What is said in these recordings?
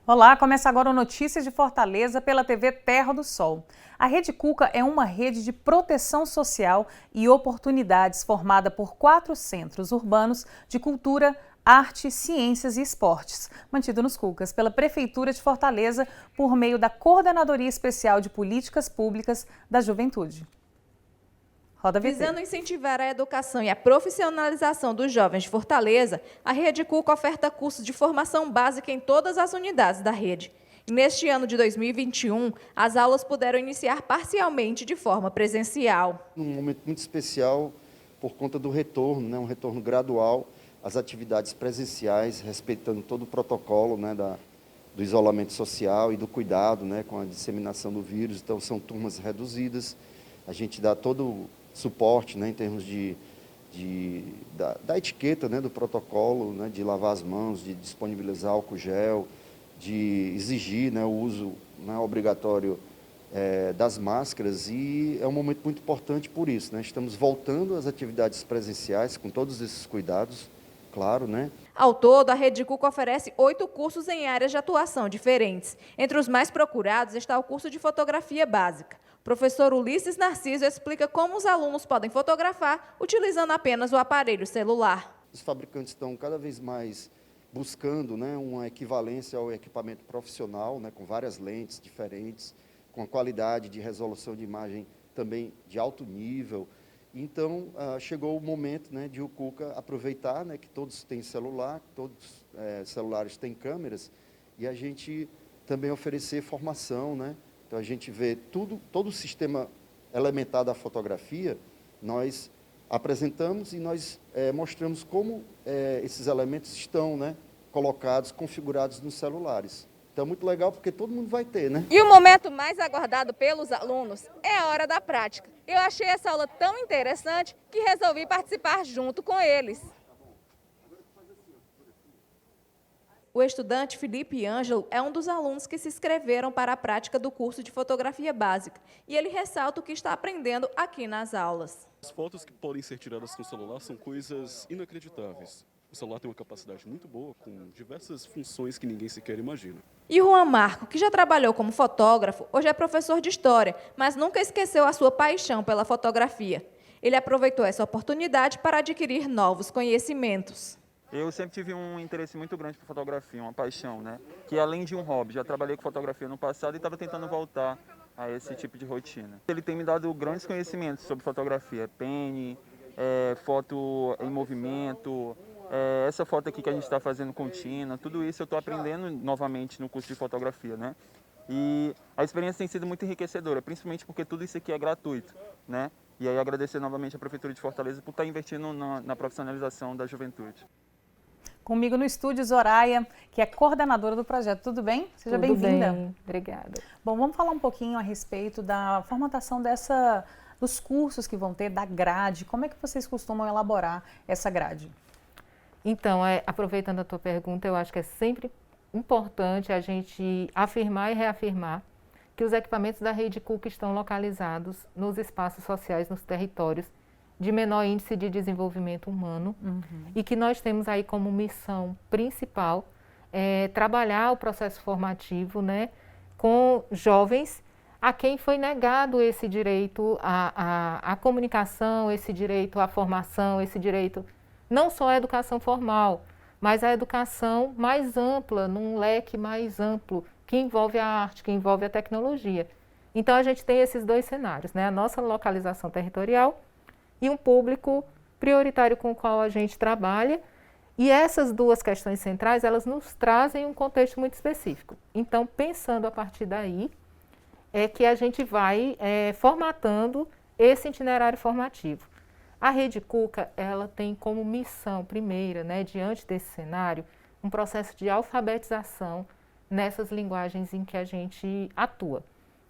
Olá, começa agora o Notícias de Fortaleza pela TV Terra do Sol. A Rede Cuca é uma rede de proteção social e oportunidades formada por 4 centros urbanos de cultura, arte, ciências e esportes, mantido nos Cucas pela Prefeitura de Fortaleza por meio da Coordenadoria Especial de Políticas Públicas da Juventude. Roda a VT. Visando incentivar a educação e a profissionalização dos jovens de Fortaleza, a Rede Cuca oferta cursos de formação básica em todas as unidades da rede. E neste ano de 2021, as aulas puderam iniciar parcialmente de forma presencial. Um momento muito especial por conta do retorno, um retorno gradual às atividades presenciais, respeitando todo o protocolo do isolamento social e do cuidado com a disseminação do vírus. Então, são turmas reduzidas, a gente dá todo o suporte em termos da etiqueta, do protocolo, de lavar as mãos, de disponibilizar álcool gel, de exigir o uso obrigatório das máscaras, e é um momento muito importante por isso. Estamos voltando às atividades presenciais com todos esses cuidados, claro. Ao todo, a Rede Cuca oferece 8 cursos em áreas de atuação diferentes. Entre os mais procurados está o curso de fotografia básica. O professor Ulisses Narciso explica como os alunos podem fotografar utilizando apenas o aparelho celular. Os fabricantes estão cada vez mais buscando uma equivalência ao equipamento profissional, com várias lentes diferentes, com a qualidade de resolução de imagem também de alto nível. Então, chegou o momento de o Cuca aproveitar que todos têm celular, todos celulares têm câmeras, e a gente também oferecer formação. Então, a gente vê todo o sistema elementar da fotografia, nós apresentamos e nós mostramos como esses elementos estão colocados, configurados nos celulares. Então, é muito legal porque todo mundo vai ter, E o momento mais aguardado pelos alunos é a hora da prática. Eu achei essa aula tão interessante que resolvi participar junto com eles. O estudante Felipe Ângelo é um dos alunos que se inscreveram para a prática do curso de fotografia básica. E ele ressalta o que está aprendendo aqui nas aulas. As fotos que podem ser tiradas com o celular são coisas inacreditáveis. O celular tem uma capacidade muito boa, com diversas funções que ninguém sequer imagina. E o Juan Marco, que já trabalhou como fotógrafo, hoje é professor de História, mas nunca esqueceu a sua paixão pela fotografia. Ele aproveitou essa oportunidade para adquirir novos conhecimentos. Eu sempre tive um interesse muito grande por fotografia, uma paixão, que além de um hobby, já trabalhei com fotografia no passado e estava tentando voltar a esse tipo de rotina. Ele tem me dado grandes conhecimentos sobre fotografia, pene, foto em movimento, essa foto aqui que a gente está fazendo contínua, tudo isso eu estou aprendendo novamente no curso de fotografia, E a experiência tem sido muito enriquecedora, principalmente porque tudo isso aqui é gratuito, E aí agradecer novamente a Prefeitura de Fortaleza por estar investindo na profissionalização da juventude. Comigo no estúdio, Zoraia, que é coordenadora do projeto. Tudo bem? Seja bem-vinda. Bem, obrigada. Bom, vamos falar um pouquinho a respeito da formatação dos cursos que vão ter, da grade. Como é que vocês costumam elaborar essa grade? Então, aproveitando a tua pergunta, eu acho que é sempre importante a gente afirmar e reafirmar que os equipamentos da Rede Cuca estão localizados nos espaços sociais, nos territórios de menor índice de desenvolvimento humano, e que nós temos aí como missão principal trabalhar o processo formativo com jovens a quem foi negado esse direito à comunicação, esse direito à formação, esse direito não só à educação formal, mas à educação mais ampla, num leque mais amplo, que envolve a arte, que envolve a tecnologia. Então, a gente tem esses dois cenários, a nossa localização territorial e um público prioritário com o qual a gente trabalha. E essas duas questões centrais, elas nos trazem um contexto muito específico. Então, pensando a partir daí, é que a gente vai formatando esse itinerário formativo. A Rede Cuca, ela tem como missão primeira, diante desse cenário, um processo de alfabetização nessas linguagens em que a gente atua.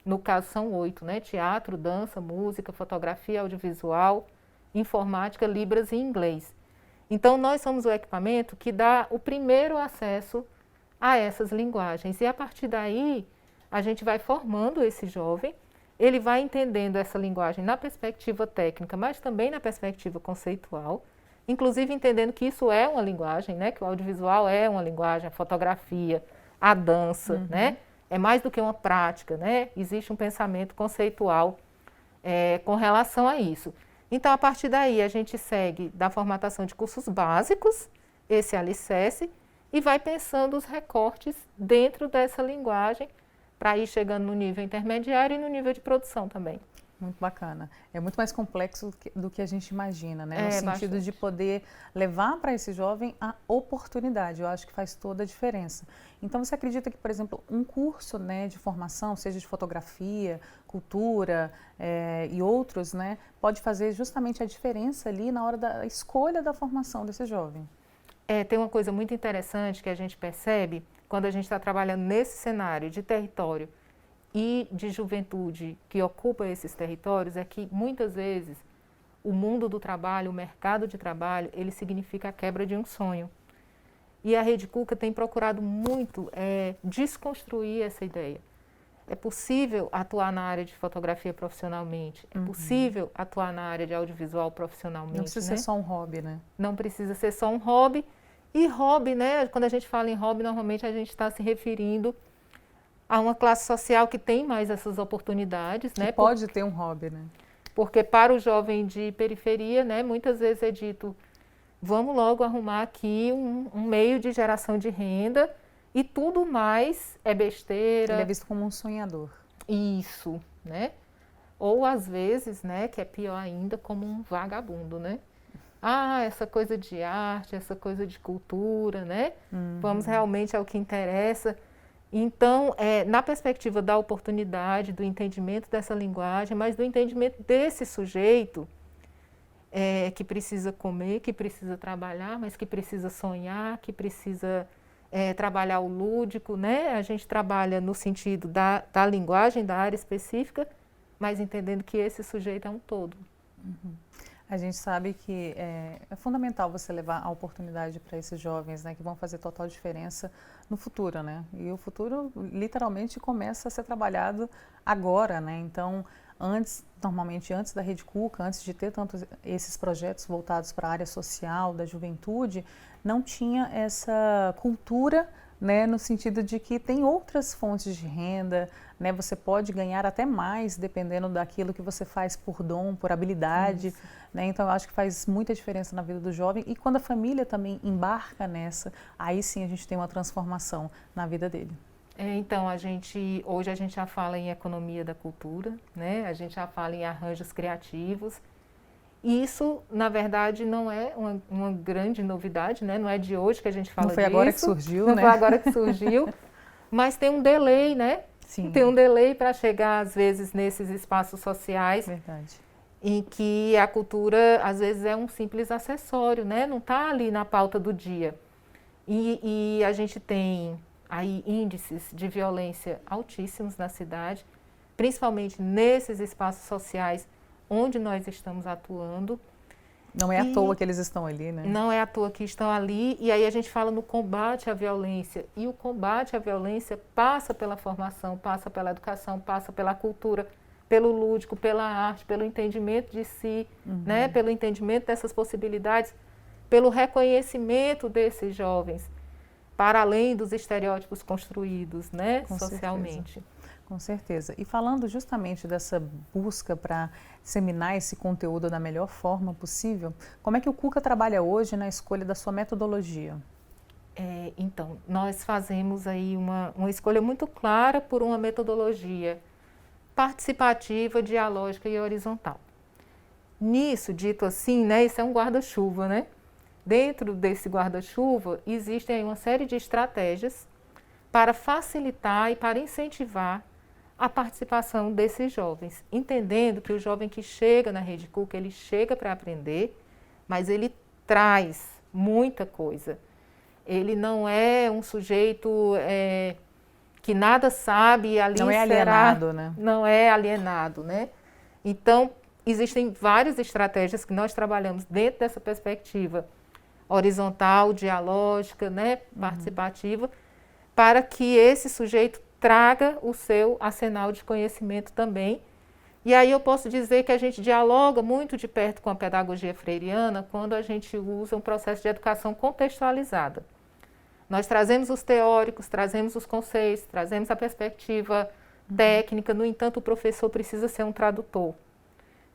No caso, são 8, teatro, dança, música, fotografia, audiovisual, informática, libras e inglês. Então, nós somos o equipamento que dá o primeiro acesso a essas linguagens. E, a partir daí, a gente vai formando esse jovem, ele vai entendendo essa linguagem na perspectiva técnica, mas também na perspectiva conceitual, inclusive entendendo que isso é uma linguagem, que o audiovisual é uma linguagem, a fotografia, a dança, né? É mais do que uma prática, né? Existe um pensamento conceitual com relação a isso. Então, a partir daí, a gente segue da formatação de cursos básicos, esse alicerce, e vai pensando os recortes dentro dessa linguagem para ir chegando no nível intermediário e no nível de produção também. Muito bacana. É muito mais complexo do que a gente imagina, né? No sentido bastante. de poder levar para esse jovem a oportunidade. Eu acho que faz toda a diferença. Então, você acredita que, por exemplo, um curso, né, de formação, seja de fotografia, cultura e outros, né, pode fazer justamente a diferença ali na hora da escolha da formação desse jovem? Tem uma coisa muito interessante que a gente percebe quando a gente está trabalhando nesse cenário de território e de juventude que ocupa esses territórios, é que muitas vezes o mundo do trabalho, o mercado de trabalho, ele significa a quebra de um sonho. E a Rede Cuca tem procurado muito desconstruir essa ideia. É possível atuar na área de fotografia profissionalmente, é possível atuar na área de audiovisual profissionalmente. Não precisa ser só um hobby, né? Não precisa ser só um hobby. E hobby, né? Quando a gente fala em hobby, normalmente a gente está se referindo a uma classe social que tem mais essas oportunidades, né? Pode ter um hobby, né? Porque para o jovem de periferia, né, muitas vezes é dito, vamos logo arrumar aqui um meio de geração de renda e tudo mais é besteira. Ele é visto como um sonhador. Isso, né? Ou às vezes, né, que é pior ainda, como um vagabundo, né? Ah, essa coisa de arte, essa coisa de cultura, né? Vamos realmente ao que interessa. Então, na perspectiva da oportunidade, do entendimento dessa linguagem, mas do entendimento desse sujeito que precisa comer, que precisa trabalhar, mas que precisa sonhar, que precisa trabalhar o lúdico, né? A gente trabalha no sentido da linguagem, da área específica, mas entendendo que esse sujeito é um todo. A gente sabe que é fundamental você levar a oportunidade para esses jovens, né, que vão fazer total diferença no futuro, né? E o futuro literalmente começa a ser trabalhado agora, né? Então, normalmente antes da Rede Cuca, antes de ter tantos esses projetos voltados para a área social, da juventude, não tinha essa cultura, né, no sentido de que tem outras fontes de renda, né, você pode ganhar até mais dependendo daquilo que você faz por dom, por habilidade, né, então eu acho que faz muita diferença na vida do jovem e quando a família também embarca nessa, aí sim a gente tem uma transformação na vida dele. Então, hoje a gente já fala em economia da cultura, né, a gente já fala em arranjos criativos. E isso, na verdade, não é uma grande novidade, né? Não é de hoje que a gente fala disso. Não foi agora que surgiu, né? Não foi agora que surgiu, mas tem um delay, né? Sim. Tem um delay para chegar, às vezes, nesses espaços sociais. Verdade. Em que a cultura, às vezes, é um simples acessório, né? Não está ali na pauta do dia. E a gente tem aí índices de violência altíssimos na cidade, principalmente nesses espaços sociais onde nós estamos atuando. Não é à toa que eles estão ali, né? Não é à toa que estão ali. E aí a gente fala no combate à violência. E o combate à violência passa pela formação, passa pela educação, passa pela cultura, pelo lúdico, pela arte, pelo entendimento de si, né? Pelo entendimento dessas possibilidades, pelo reconhecimento desses jovens, para além dos estereótipos construídos, né? Socialmente. Certeza. Com certeza. E falando justamente dessa busca para disseminar esse conteúdo da melhor forma possível, como é que o Cuca trabalha hoje na escolha da sua metodologia? Então, nós fazemos aí uma escolha muito clara por uma metodologia participativa, dialógica e horizontal. Nisso, dito assim, né, isso é um guarda-chuva, né? Dentro desse guarda-chuva, existem aí uma série de estratégias para facilitar e para incentivar a participação desses jovens, entendendo que o jovem que chega na Rede Cuca, ele chega para aprender, mas ele traz muita coisa. Ele não é um sujeito que nada sabe e ali não é alienado, né? Não é alienado, né? Então, existem várias estratégias que nós trabalhamos dentro dessa perspectiva horizontal, dialógica, né, participativa, para que esse sujeito traga o seu arsenal de conhecimento também. E aí eu posso dizer que a gente dialoga muito de perto com a pedagogia freiriana quando a gente usa um processo de educação contextualizada. Nós trazemos os teóricos, trazemos os conceitos, trazemos a perspectiva técnica, no entanto, o professor precisa ser um tradutor,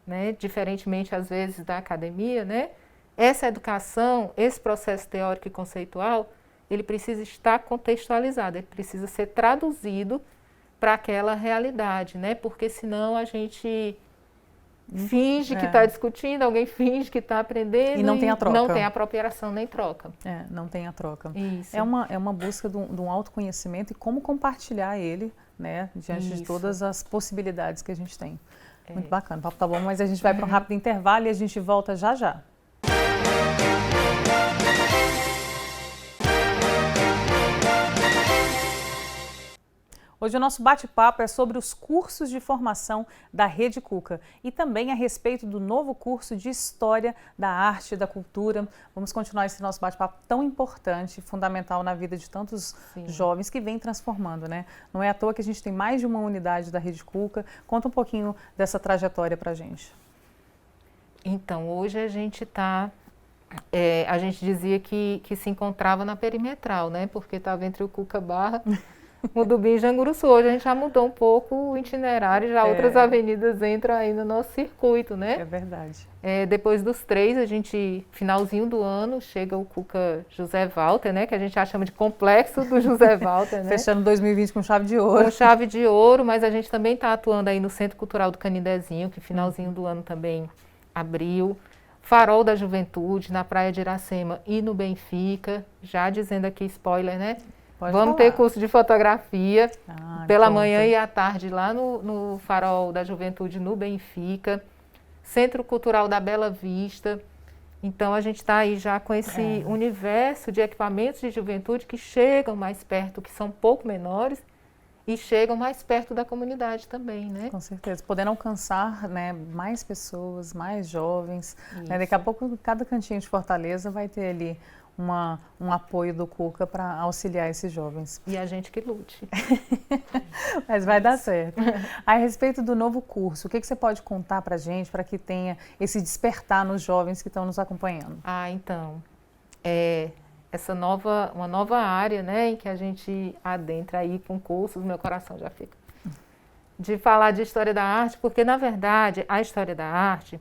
né? Diferentemente, às vezes, da academia, né? Essa educação, esse processo teórico e conceitual, ele precisa estar contextualizado, ele precisa ser traduzido para aquela realidade, né? Porque senão a gente finge que está discutindo, alguém finge que está aprendendo e não tem a troca. Não tem apropriação nem troca. Não tem a troca. Isso. É uma busca de um autoconhecimento e como compartilhar ele, né, diante de todas as possibilidades que a gente tem. Muito bacana, o papo tá bom, mas a gente vai para um rápido intervalo e a gente volta já já. Hoje o nosso bate-papo é sobre os cursos de formação da Rede Cuca e também a respeito do novo curso de História da Arte e da Cultura. Vamos continuar esse nosso bate-papo tão importante, fundamental na vida de tantos jovens que vem transformando, né? Não é à toa que a gente tem mais de uma unidade da Rede Cuca. Conta um pouquinho dessa trajetória pra gente. Então, hoje a gente está... a gente dizia que se encontrava na perimetral, né? Porque estava entre o Cuca Barra... Mudubim e Janguruçu. Hoje a gente já mudou um pouco o itinerário, já outras avenidas entram aí no nosso circuito, né? É verdade. Depois dos 3, a gente, finalzinho do ano, chega o Cuca José Walter, né? Que a gente já chama de complexo do José Walter, né? Fechando 2020 com chave de ouro. Com chave de ouro, mas a gente também está atuando aí no Centro Cultural do Canindezinho, que finalzinho do ano também abriu. Farol da Juventude, na Praia de Iracema e no Benfica. Já dizendo aqui, spoiler, né? Vamos ter curso de fotografia pela manhã e à tarde lá no Farol da Juventude, no Benfica. Centro Cultural da Bela Vista. Então, a gente está aí já com esse universo de equipamentos de juventude que chegam mais perto, que são um pouco menores, e chegam mais perto da comunidade também, né? Com certeza, podendo alcançar, né, mais pessoas, mais jovens. Né? Daqui a pouco, cada cantinho de Fortaleza vai ter ali um apoio do Cuca para auxiliar esses jovens. E a gente que lute. Mas vai dar certo. A respeito do novo curso, o que você pode contar para a gente, para que tenha esse despertar nos jovens que estão nos acompanhando? Então, uma nova área, né, em que a gente adentra aí com cursos, meu coração já fica. De falar de história da arte, porque, na verdade, a história da arte,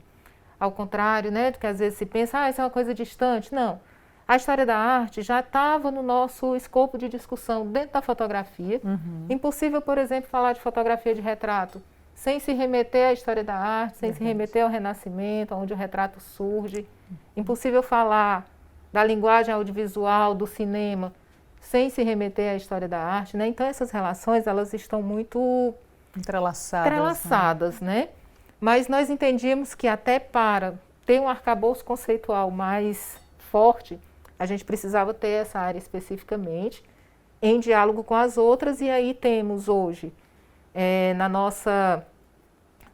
ao contrário, né, do que às vezes se pensa, isso é uma coisa distante. Não. A história da arte já estava no nosso escopo de discussão dentro da fotografia. Impossível, por exemplo, falar de fotografia de retrato sem se remeter à história da arte, sem se remeter ao Renascimento, onde o retrato surge. Impossível falar da linguagem audiovisual, do cinema, sem se remeter à história da arte, né? Então, essas relações, elas estão muito entrelaçadas, né? Mas nós entendíamos que até para ter um arcabouço conceitual mais forte, a gente precisava ter essa área especificamente, em diálogo com as outras, e aí temos hoje,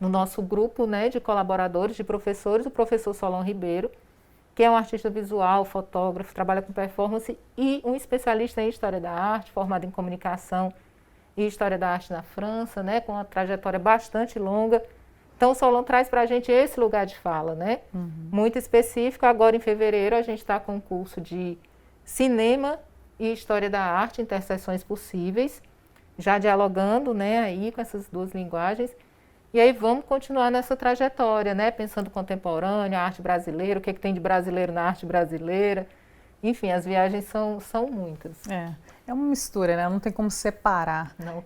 no nosso grupo, né, de colaboradores, de professores, o professor Solon Ribeiro, que é um artista visual, fotógrafo, trabalha com performance, e um especialista em História da Arte, formado em Comunicação e História da Arte na França, né, com uma trajetória bastante longa. Então, o Solon traz para a gente esse lugar de fala, né? Muito específico. Agora, em fevereiro, a gente está com um curso de Cinema e História da Arte, Interseções Possíveis, já dialogando, né, aí com essas duas linguagens. E aí vamos continuar nessa trajetória, né? Pensando contemporâneo, a arte brasileira, o que tem de brasileiro na arte brasileira. Enfim, as viagens são muitas. É uma mistura, né? Não tem como separar como.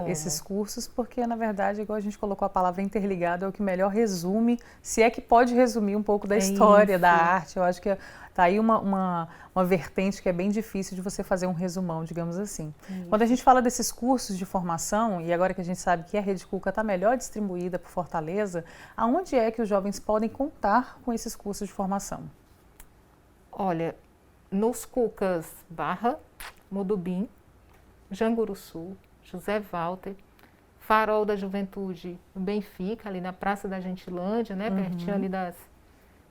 Esses cursos, porque, na verdade, igual a gente colocou a palavra interligado, é o que melhor resume, se é que pode resumir um pouco da história, da arte. Eu acho que está aí uma vertente que é bem difícil de você fazer um resumão, digamos assim. Quando a gente fala desses cursos de formação, e agora que a gente sabe que a Rede Cuca está melhor distribuída por Fortaleza, aonde é que os jovens podem contar com esses cursos de formação? Olha, nos Cucas Barra, Mudubim, Janguruçu, José Walter, Farol da Juventude, Benfica, ali na Praça da Gentilândia, né, pertinho ali das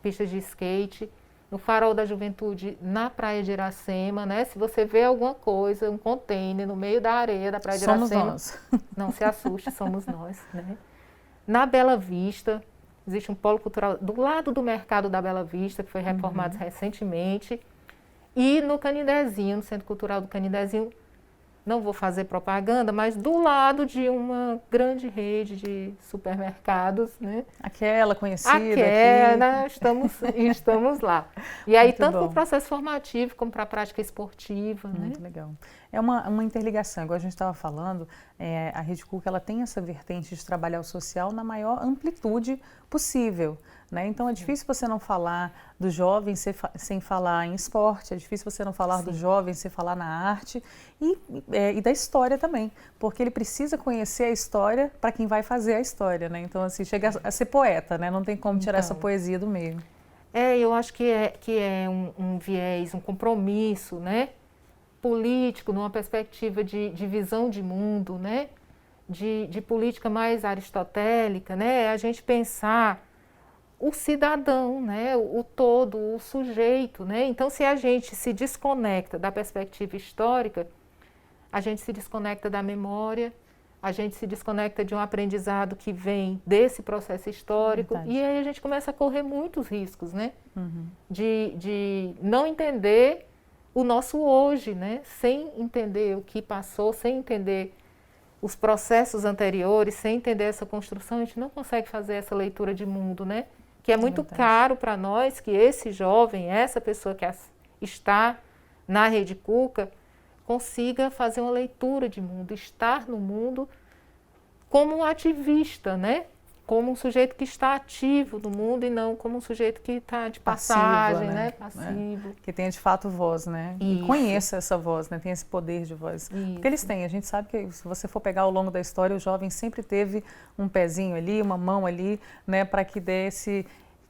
pistas de skate. No Farol da Juventude, na Praia de Iracema, né? Se você vê alguma coisa, um container no meio da areia da Praia de Iracema, somos nós. Não se assuste, somos nós, né? Na Bela Vista, existe um polo cultural do lado do mercado da Bela Vista, que foi reformado recentemente. e no Canidezinho, no Centro Cultural do Canidezinho, não vou fazer propaganda, mas do lado de uma grande rede de supermercados, né? Aquela conhecida Aquela, estamos lá. E aí, Muito tanto bom. para o processo formativo como para a prática esportiva, né? Muito legal. É uma interligação, igual a gente estava falando, a Rede Cuca ela tem essa vertente de trabalhar o social na maior amplitude possível, né? Então é difícil você não falar do jovem sem falar em esporte, é difícil você não falar do jovem sem falar na arte e da história também, porque ele precisa conhecer a história para quem vai fazer a história, né? Então assim, chega a ser poeta, né? Não tem como tirar essa poesia do meio. Eu acho que é um viés, um compromisso, né? Político, numa perspectiva de visão de mundo, né? De política mais aristotélica, né? A gente pensar o cidadão, né? O todo, o sujeito, né? Então, se a gente se desconecta da perspectiva histórica, a gente se desconecta da memória, a gente se desconecta de um aprendizado que vem desse processo histórico. Verdade. E aí a gente começa a correr muitos riscos, né? De não entender o nosso hoje, né? Sem entender o que passou, sem entender os processos anteriores, sem entender essa construção, a gente não consegue fazer essa leitura de mundo, né? Que é muito caro para nós que esse jovem, essa pessoa que está na Rede Cuca, consiga fazer uma leitura de mundo, estar no mundo como um ativista, né? Como um sujeito que está ativo no mundo e não como um sujeito que está de passagem, né? Passivo. Que tenha de fato voz, né? Isso. E conheça essa voz, né? Tem esse poder de voz. Isso. Porque eles têm, a gente sabe que se você for pegar ao longo da história, o jovem sempre teve um pezinho ali, uma mão ali, né? Para que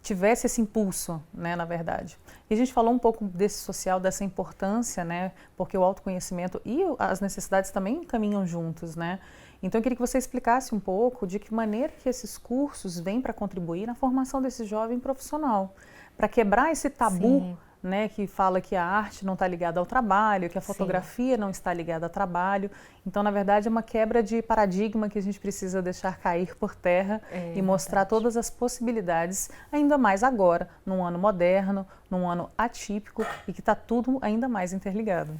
tivesse esse impulso, né, na verdade. E a gente falou um pouco desse social, dessa importância, né, porque o autoconhecimento e as necessidades também caminham juntos, né. Então eu queria que você explicasse um pouco de que maneira que esses cursos vêm para contribuir na formação desse jovem profissional, para quebrar esse tabu, né, que fala que a arte não está ligada ao trabalho, que a fotografia não está ligada ao trabalho. Então, na verdade, é uma quebra de paradigma que a gente precisa deixar cair por terra e mostrar todas as possibilidades, ainda mais agora, num ano moderno, num ano atípico e que está tudo ainda mais interligado.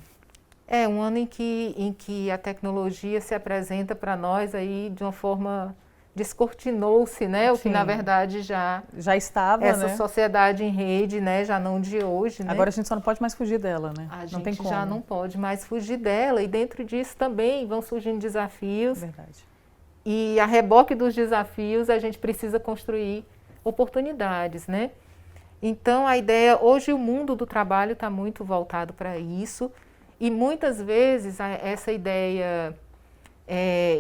É um ano em que a tecnologia se apresenta para nós aí de uma forma... descortinou-se, né? O que na verdade já estava, essa né? Sociedade em rede, né? Já não de hoje, né? Agora a gente só não pode mais fugir dela, né? A não gente tem como. já não pode mais fugir dela e dentro disso também vão surgindo desafios. Verdade. E a reboque dos desafios a gente precisa construir oportunidades, né? Então a ideia, hoje o mundo do trabalho está muito voltado para isso e muitas vezes essa ideia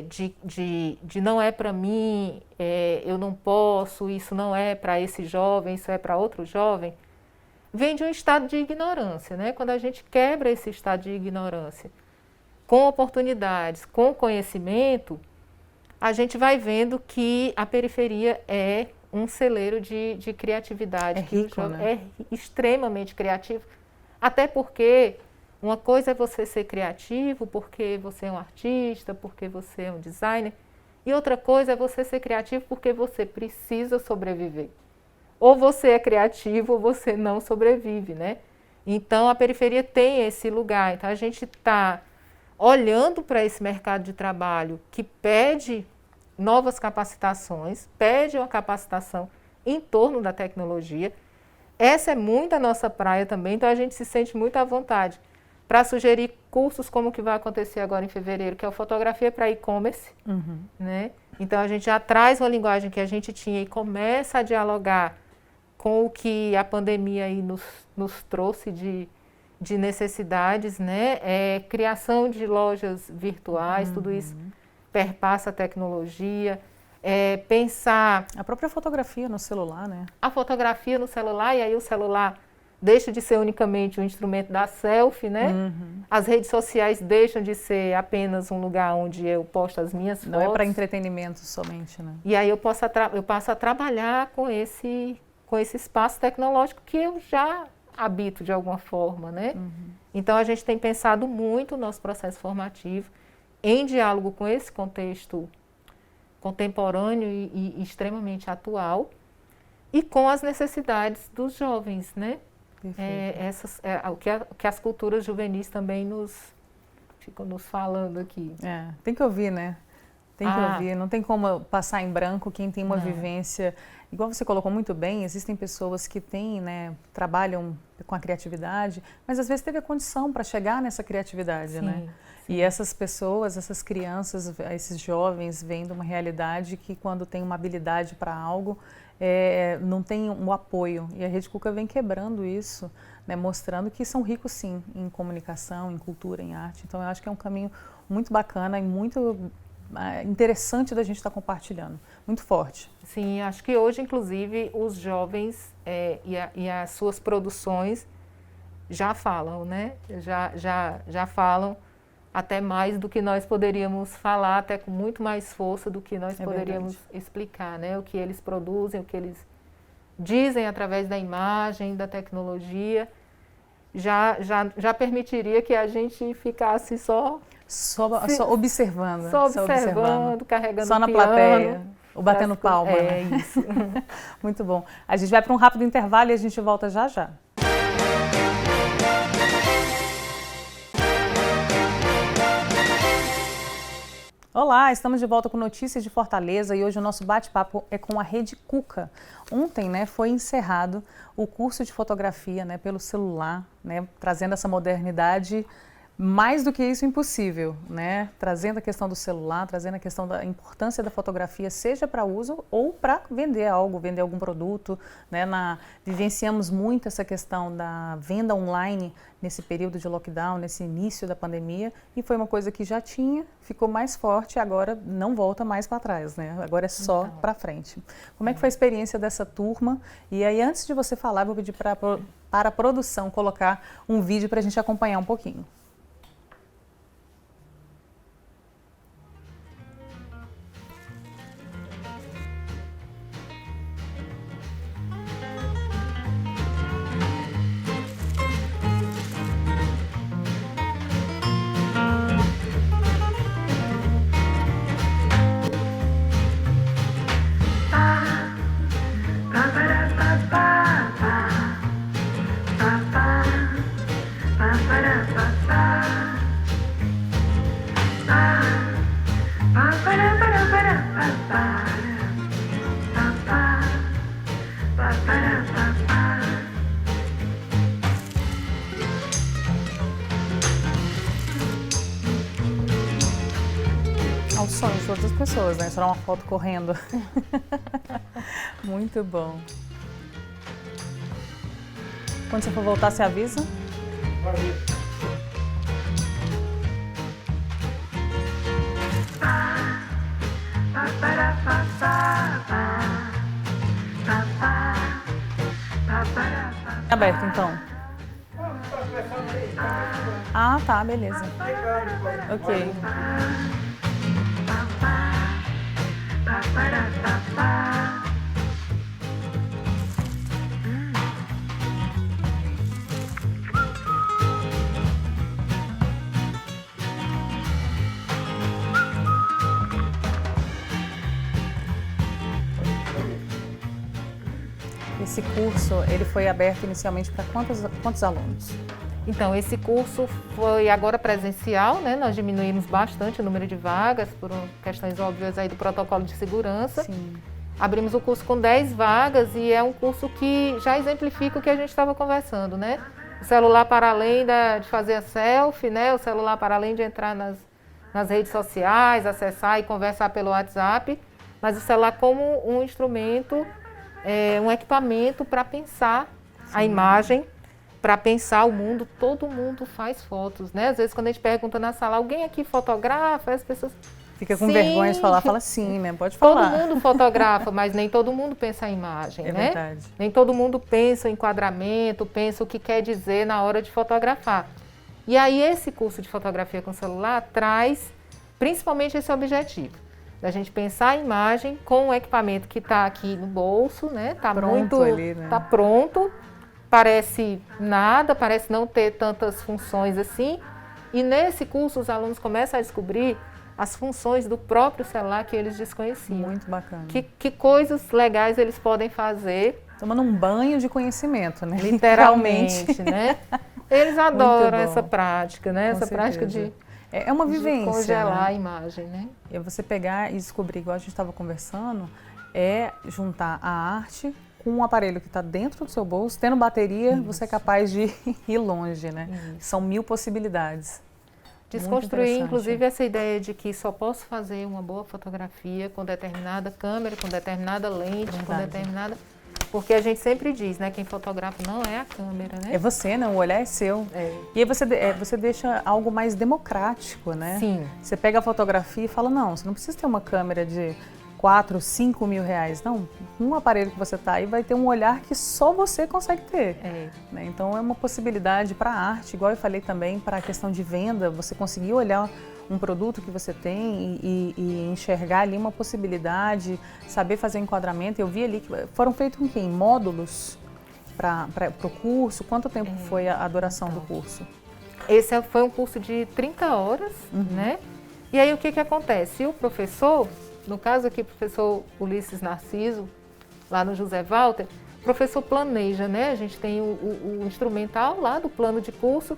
de não é para mim, eu não posso, isso não é para esse jovem, isso é para outro jovem, vem de um estado de ignorância, né? Quando a gente quebra esse estado de ignorância com oportunidades, com conhecimento, a gente vai vendo que a periferia é um celeiro de criatividade. É rico, né? É extremamente criativo, até porque... uma coisa é você ser criativo porque você é um artista, porque você é um designer. E outra coisa é você ser criativo porque você precisa sobreviver. Ou você é criativo ou você não sobrevive, né? Então, a periferia tem esse lugar. Então, a gente está olhando para esse mercado de trabalho que pede novas capacitações, pede uma capacitação em torno da tecnologia. Essa é muito a nossa praia também, então a gente se sente muito à vontade para sugerir cursos como o que vai acontecer agora em fevereiro, que é o Fotografia para E-Commerce, né? Então a gente já traz uma linguagem que a gente tinha e começa a dialogar com o que a pandemia aí nos trouxe de necessidades, né? Criação de lojas virtuais, tudo isso perpassa a tecnologia, pensar... a própria fotografia no celular, né? A fotografia no celular, e aí o celular deixa de ser unicamente um instrumento da selfie, né? As redes sociais deixam de ser apenas um lugar onde eu posto as minhas fotos. Não é para entretenimento somente, né? E aí eu passo a trabalhar com esse espaço tecnológico que eu já habito de alguma forma, né? Então a gente tem pensado muito no nosso processo formativo em diálogo com esse contexto contemporâneo e extremamente atual e com as necessidades dos jovens, né? o que as culturas juvenis também ficam nos falando aqui. Tem que ouvir, né? Tem que ouvir, não tem como passar em branco quem tem uma vivência. Igual você colocou muito bem, existem pessoas que têm, né, trabalham com a criatividade, mas às vezes teve a condição para chegar nessa criatividade, né? E essas pessoas, essas crianças, esses jovens vêm de uma realidade que quando tem uma habilidade para algo, não tem um apoio. E a Rede Cuca vem quebrando isso, né, mostrando que são ricos sim em comunicação, em cultura, em arte. Então eu acho que é um caminho muito bacana e muito interessante da gente estar compartilhando, muito forte. Sim, acho que hoje, inclusive, os jovens e as suas produções já falam, né? Já falam até mais do que nós poderíamos falar, até com muito mais força do que nós poderíamos explicar, né? O que eles produzem, o que eles dizem através da imagem, da tecnologia, já permitiria que a gente ficasse só observando. Só observando, carregando só na piano, plateia, ou batendo palma. Isso. Muito bom. A gente vai para um rápido intervalo e a gente volta já já. Olá, estamos de volta com notícias de Fortaleza e hoje o nosso bate-papo é com a Rede Cuca. Ontem, né, foi encerrado o curso de fotografia, né, pelo celular, né, trazendo essa modernidade. Mais do que isso, impossível, né? Trazendo a questão do celular, trazendo a questão da importância da fotografia, seja para uso ou para vender algo, vender algum produto, né? Vivenciamos muito essa questão da venda online nesse período de lockdown, nesse início da pandemia, e foi uma coisa que já tinha, ficou mais forte e agora não volta mais para trás, né? Agora é só para frente. Como é que foi a experiência dessa turma? E aí, antes de você falar, vou pedir para a produção colocar um vídeo para a gente acompanhar um pouquinho. Aos sonhos de outras pessoas, né? Tirar uma foto correndo. Muito bom. Quando você for voltar, você avisa? Aberto, então. Ah, tá, beleza. Ok. Esse curso, ele foi aberto inicialmente para quantos alunos? Então, esse curso foi agora presencial, né? Nós diminuímos bastante o número de vagas por questões óbvias aí do protocolo de segurança. Sim. Abrimos o curso com 10 vagas e é um curso que já exemplifica o que a gente estava conversando, né? O celular para além de fazer a selfie, né? O celular para além de entrar nas redes sociais, acessar e conversar pelo WhatsApp, mas o celular como um instrumento, um equipamento para pensar a imagem, para pensar o mundo. Todo mundo faz fotos, né? Às vezes quando a gente pergunta na sala, alguém aqui fotografa? As pessoas... Fica com vergonha de falar, fala sim, né? Pode falar. Todo mundo fotografa, mas nem todo mundo pensa a imagem, né? Verdade. Nem todo mundo pensa o enquadramento, pensa o que quer dizer na hora de fotografar. E aí esse curso de fotografia com celular traz principalmente esse objetivo, da gente pensar a imagem com o equipamento que está aqui no bolso, né? Tá pronto ali, né? Tá pronto, parece nada, parece não ter tantas funções assim. E nesse curso os alunos começam a descobrir as funções do próprio celular que eles desconheciam. Muito bacana. Que coisas legais eles podem fazer Tomando um banho de conhecimento, né? Literalmente, né? Eles adoram Muito bom. essa prática, né? Com Essa prática certeza. de É uma vivência, congelar né? a imagem, né? É você pegar e descobrir, igual a gente estava conversando, é juntar a arte com um aparelho que está dentro do seu bolso, tendo bateria, você é capaz de ir longe, né? São 1000 possibilidades. Desconstruir, interessante. inclusive, essa ideia de que só posso fazer uma boa fotografia com determinada câmera, com determinada lente, com Verdade. determinada... Porque a gente sempre diz, né? Quem fotografa não é a câmera, né? É você, né? O olhar é seu. É. E aí você deixa algo mais democrático, né? Sim. Você pega a fotografia e fala, não, você não precisa ter uma câmera de 4, 5 mil reais. Não, um aparelho que você está aí vai ter um olhar que só você consegue ter. É. Né? Então é uma possibilidade para a arte, igual eu falei também, para a questão de venda, você conseguir olhar um produto que você tem e enxergar ali uma possibilidade, saber fazer enquadramento. Eu vi ali que foram feitos em quê? Em módulos para o curso. Quanto tempo foi a duração do curso? Esse foi um curso de 30 horas, né? E aí o que acontece? O professor, no caso aqui o professor Ulisses Narciso, lá no José Walter, o professor planeja, né? A gente tem o instrumental lá do plano de curso.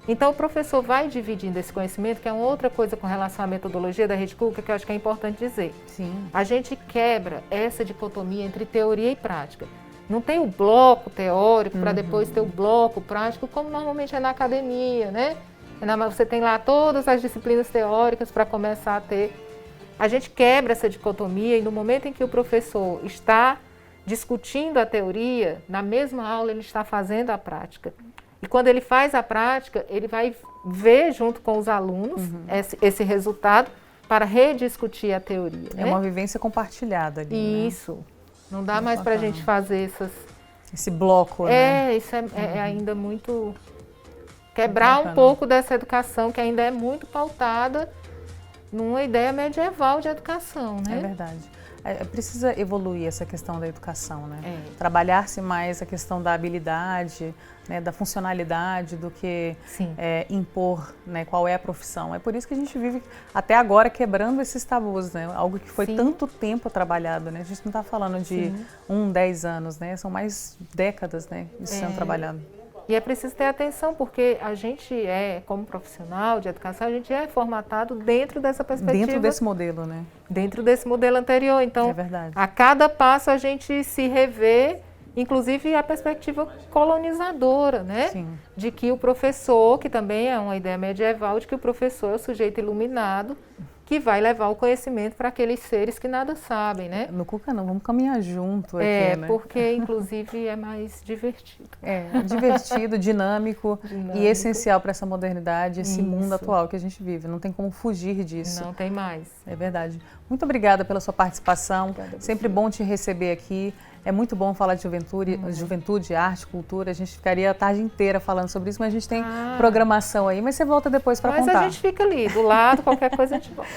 Então, o professor vai dividindo esse conhecimento, que é uma outra coisa com relação à metodologia da Rede Cuca, que eu acho que é importante dizer. Sim. A gente quebra essa dicotomia entre teoria e prática. Não tem o bloco teórico para depois ter o bloco prático, como normalmente é na academia, né? Você tem lá todas as disciplinas teóricas para começar a ter. A gente quebra essa dicotomia e no momento em que o professor está discutindo a teoria, na mesma aula ele está fazendo a prática. E quando ele faz a prática, ele vai ver junto com os alunos esse resultado para rediscutir a teoria. É uma vivência compartilhada ali, né? Isso. Não dá mais para a gente fazer esse bloco, né? Isso é ainda muito... Quebrar um pouco dessa educação que ainda é muito pautada numa ideia medieval de educação, né? É verdade. Precisa evoluir essa questão da educação, né? Trabalhar-se mais a questão da habilidade, né, da funcionalidade, do que impor, né, qual é a profissão. É por isso que a gente vive até agora quebrando esses tabus, né? Algo que foi tanto tempo trabalhado, né? A gente não está falando de 10 anos, né? São mais décadas, né, isso sendo trabalhado. E é preciso ter atenção, porque a gente como profissional de educação, a gente é formatado dentro dessa perspectiva. Dentro desse modelo, né? Dentro desse modelo anterior. Então, é verdade. A cada passo a gente se revê, inclusive a perspectiva colonizadora, né? Sim. De que o professor, que também é uma ideia medieval, de que o professor é o sujeito iluminado, que vai levar o conhecimento para aqueles seres que nada sabem, né? No Cuca não, vamos caminhar junto aqui, né? Porque inclusive é mais divertido. É divertido, dinâmico e essencial para essa modernidade, esse mundo atual que a gente vive. Não tem como fugir disso. Não tem mais. É verdade. Muito obrigada pela sua participação. Sempre bom te receber aqui. É muito bom falar de juventude, arte, cultura. A gente ficaria a tarde inteira falando sobre isso, mas a gente tem programação aí. Mas você volta depois para contar. Mas a gente fica ali, do lado, qualquer coisa a gente volta.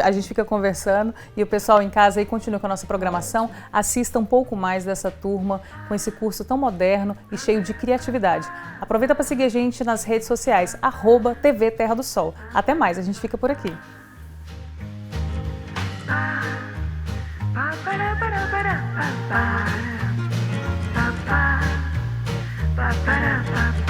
A gente fica conversando e o pessoal em casa aí continua com a nossa programação. Assista um pouco mais dessa turma com esse curso tão moderno e cheio de criatividade. Aproveita para seguir a gente nas redes sociais, @TV Terra do Sol. Até mais, a gente fica por aqui. Ba-ba-da-ba-da-ba-ba.